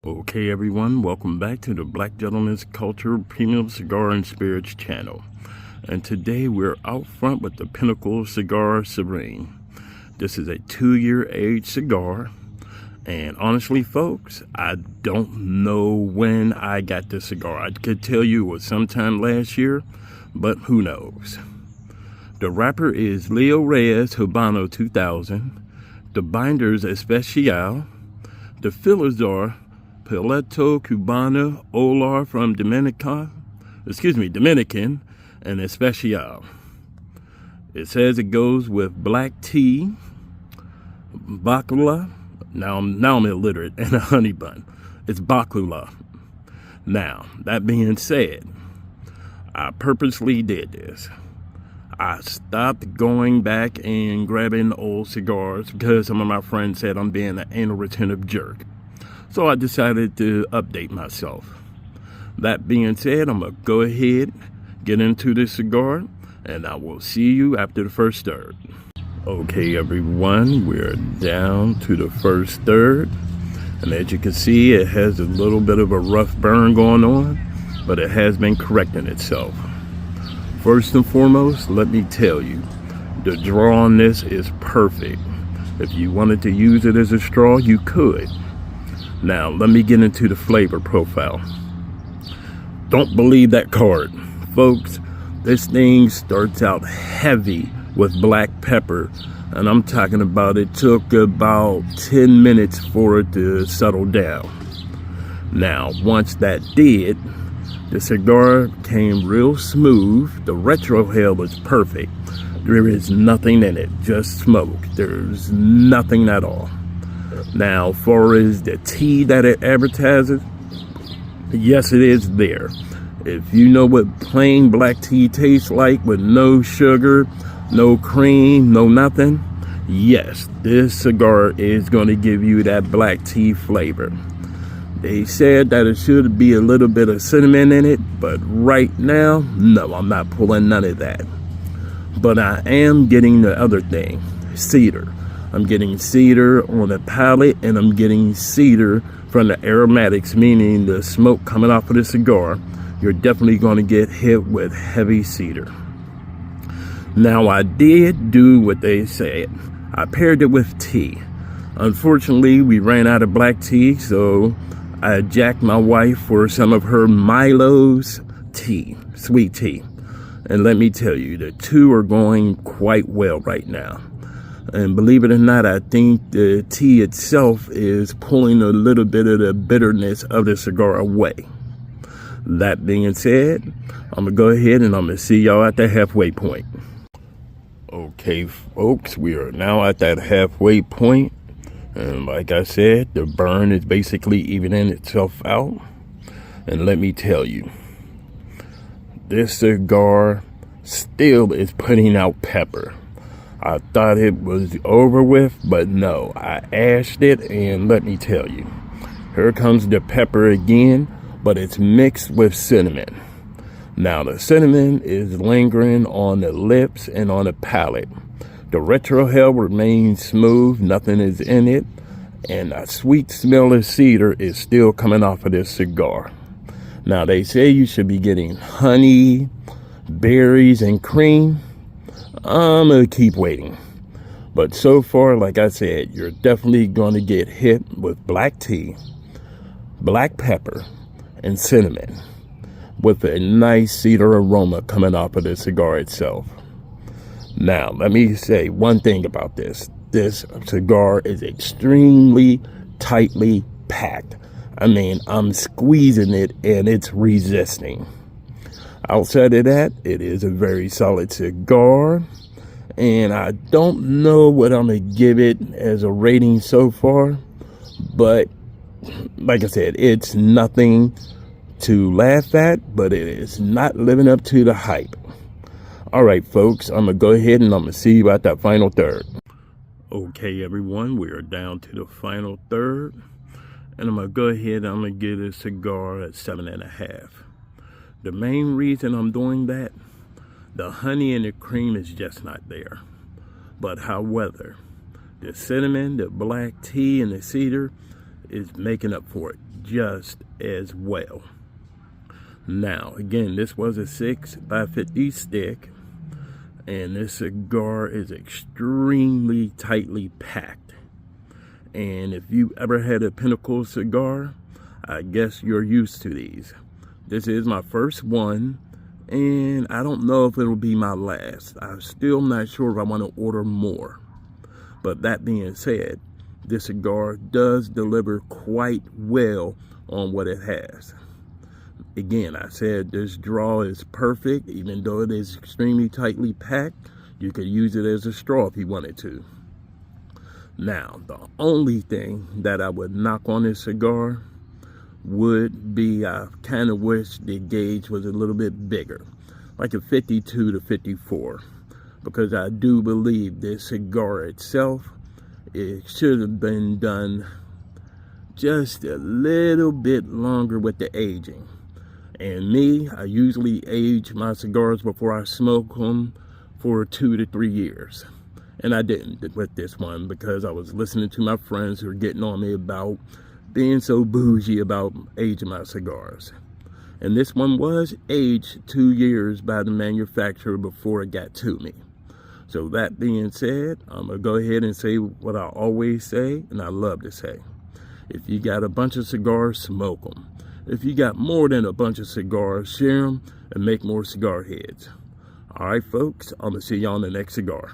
Okay, everyone, welcome back to the Black Gentleman's Culture Premium Cigar and Spirits channel. And today we're out front with the Pinnacle cigar Serene. This is a 2-year aged cigar. And honestly, folks, I don't know when I got this cigar. I could tell you it was sometime last year, but who knows. The wrapper is Leo Reyes Habano 2000. The binder's Especial. The fillers are Pileto Cubano Olar from Dominican, and Especial. It says it goes with black tea, bacula. Now I'm illiterate, and a honey bun. It's bacula. Now, that being said, I purposely did this. I stopped going back and grabbing old cigars because some of my friends said I'm being an anal retentive jerk. So I decided to update myself. That being said, I'm going to go ahead, get into this cigar, and I will see you after the first third. Okay, everyone, we're down to the first third. And as you can see, it has a little bit of a rough burn going on, but it has been correcting itself. First and foremost, let me tell you, the draw on this is perfect. If you wanted to use it as a straw, you could. Now, let me get into the flavor profile. Don't believe that card. Folks, this thing starts out heavy with black pepper. And I'm talking about it took about 10 minutes for it to settle down. Now, once that did, the cigar came real smooth. The retrohale was perfect. There is nothing in it, just smoke. There's nothing at all. Now, as far as the tea that it advertises, yes, it is there. If you know what plain black tea tastes like with no sugar, no cream, no nothing, yes, this cigar is going to give you that black tea flavor. They said that it should be a little bit of cinnamon in it, but right now, no, I'm not pulling none of that. But I am getting the other thing, cedar. I'm getting cedar on the palate, and I'm getting cedar from the aromatics, meaning the smoke coming off of the cigar. You're definitely going to get hit with heavy cedar. Now, I did do what they said. I paired it with tea. Unfortunately, we ran out of black tea, so I jacked my wife for some of her Milo's tea, sweet tea. And let me tell you, the two are going quite well right now. And believe it or not, I think the tea itself is pulling a little bit of the bitterness of the cigar away. That being said, I'm going to go ahead and I'm going to see y'all at the halfway point. Okay, folks, we are now at that halfway point. And like I said, the burn is basically evening itself out. And let me tell you, this cigar still is putting out pepper. I thought it was over with, but no, I ashed it, and let me tell you, here comes the pepper again, but it's mixed with cinnamon. Now, the cinnamon is lingering on the lips and on the palate. The retrohale remains smooth, nothing is in it, and a sweet smell of cedar is still coming off of this cigar. Now, they say you should be getting honey, berries, and cream. I'm going to keep waiting. But so far, like I said, you're definitely going to get hit with black tea, black pepper, and cinnamon, with a nice cedar aroma coming off of the cigar itself. Now, let me say one thing about this. This cigar is extremely tightly packed. I mean, I'm squeezing it and it's resisting. Outside of that, it is a very solid cigar. And I don't know what I'm going to give it as a rating so far. But, like I said, it's nothing to laugh at, but it is not living up to the hype. All right, folks, I'm going to go ahead and I'm going to see you at that final third. Okay, everyone, we are down to the final third. And I'm going to go ahead and I'm going to give this cigar at 7.5. The main reason I'm doing that, the honey and the cream is just not there. But however, the cinnamon, the black tea, and the cedar is making up for it just as well. Now, again, this was a 6x50 stick, and this cigar is extremely tightly packed. And if you ever had a Pinnacle cigar, I guess you're used to these. This is my first one, and I don't know if it'll be my last. I'm still not sure if I want to order more. But that being said, this cigar does deliver quite well on what it has. Again, I said this draw is perfect. Even though it is extremely tightly packed, you could use it as a straw if you wanted to. Now, the only thing that I would knock on this cigar would be I kind of wish the gauge was a little bit bigger, like a 52 to 54, because I do believe this cigar itself, it should have been done just a little bit longer with the aging. And me, I usually age my cigars before I smoke them for 2 to 3 years. And I didn't with this one because I was listening to my friends who were getting on me about being so bougie about aging my cigars. And this one was aged 2 years by the manufacturer before it got to me. So that being said, I'm going to go ahead and say what I always say, and I love to say. If you got a bunch of cigars, smoke them. If you got more than a bunch of cigars, share them and make more cigar heads. All right, folks, I'm going to see you on the next cigar.